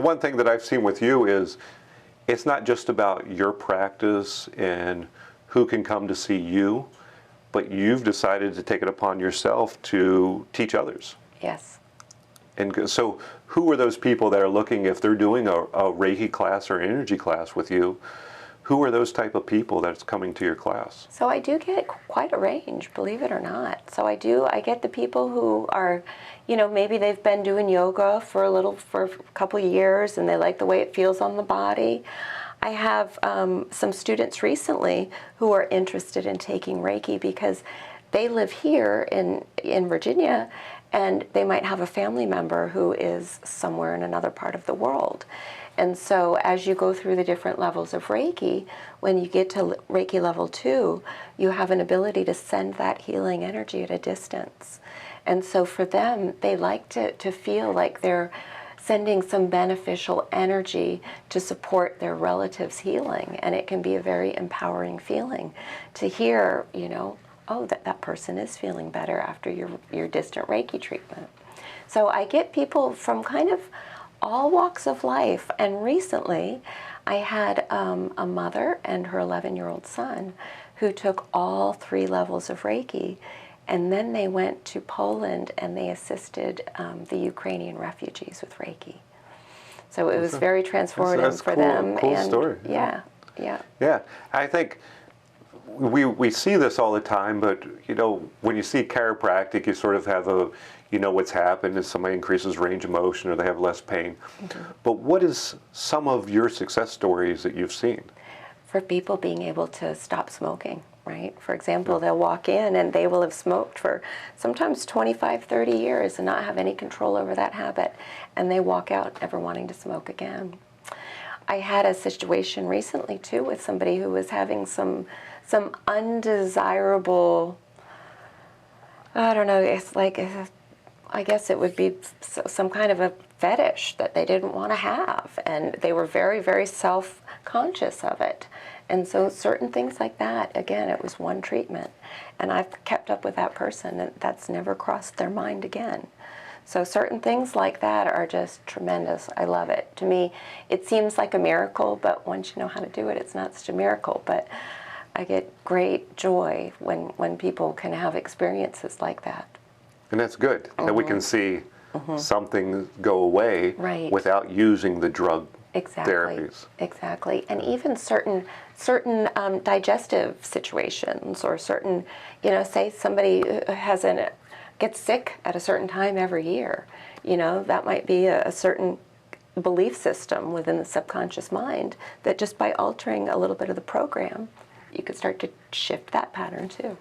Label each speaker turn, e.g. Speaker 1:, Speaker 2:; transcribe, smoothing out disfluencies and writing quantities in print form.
Speaker 1: one thing that I've seen with you is it's not just about your practice and who can come to see you, but you've decided to take it upon yourself to teach others.
Speaker 2: Yes.
Speaker 1: And so who are those people that are looking, if they're doing a Reiki class or energy class with you, who are those type of people that's coming to your class?
Speaker 2: So I do get quite a range, believe it or not. So I get the people who are, you know, maybe they've been doing yoga for a couple years and they like the way it feels on the body. I have some students recently who are interested in taking Reiki because they live here in Virginia, and they might have a family member who is somewhere in another part of the world. And so as you go through the different levels of Reiki, when you get to Reiki level 2, you have an ability to send that healing energy at a distance. And so for them, they like to feel like they're sending some beneficial energy to support their relatives' healing. And it can be a very empowering feeling to hear, you know, oh, that person is feeling better after your distant Reiki treatment. So I get people from kind of all walks of life. And recently, I had a mother and her 11-year-old son who took all 3 levels of Reiki, and then they went to Poland and they assisted the Ukrainian refugees with Reiki. So it was very transformative for them.
Speaker 1: Cool story.
Speaker 2: Yeah.
Speaker 1: Yeah, I think we see this all the time, but you know, when you see chiropractic, you sort of have you know what's happened is somebody increases range of motion or they have less pain. But what is some of your success stories that you've seen?
Speaker 2: For people being able to stop smoking, right? For example, they'll walk in and they will have smoked for sometimes 25, 30 years and not have any control over that habit, and they walk out never wanting to smoke again. I had a situation recently too with somebody who was having some undesirable, I don't know, it's like, I guess it would be some kind of a fetish that they didn't want to have, and they were very, very self-conscious of it. And so certain things like that, again, it was one treatment, and I've kept up with that person, and that's never crossed their mind again. So certain things like that are just tremendous. I love it. To me, it seems like a miracle, but once you know how to do it, it's not such a miracle. But I get great joy when people can have experiences like that.
Speaker 1: And that's good, that we can see something go away without using the drug therapies.
Speaker 2: Exactly. And even certain digestive situations, or certain, you know, say somebody gets sick at a certain time every year, you know, that might be a certain belief system within the subconscious mind that just by altering a little bit of the program, you could start to shift that pattern too.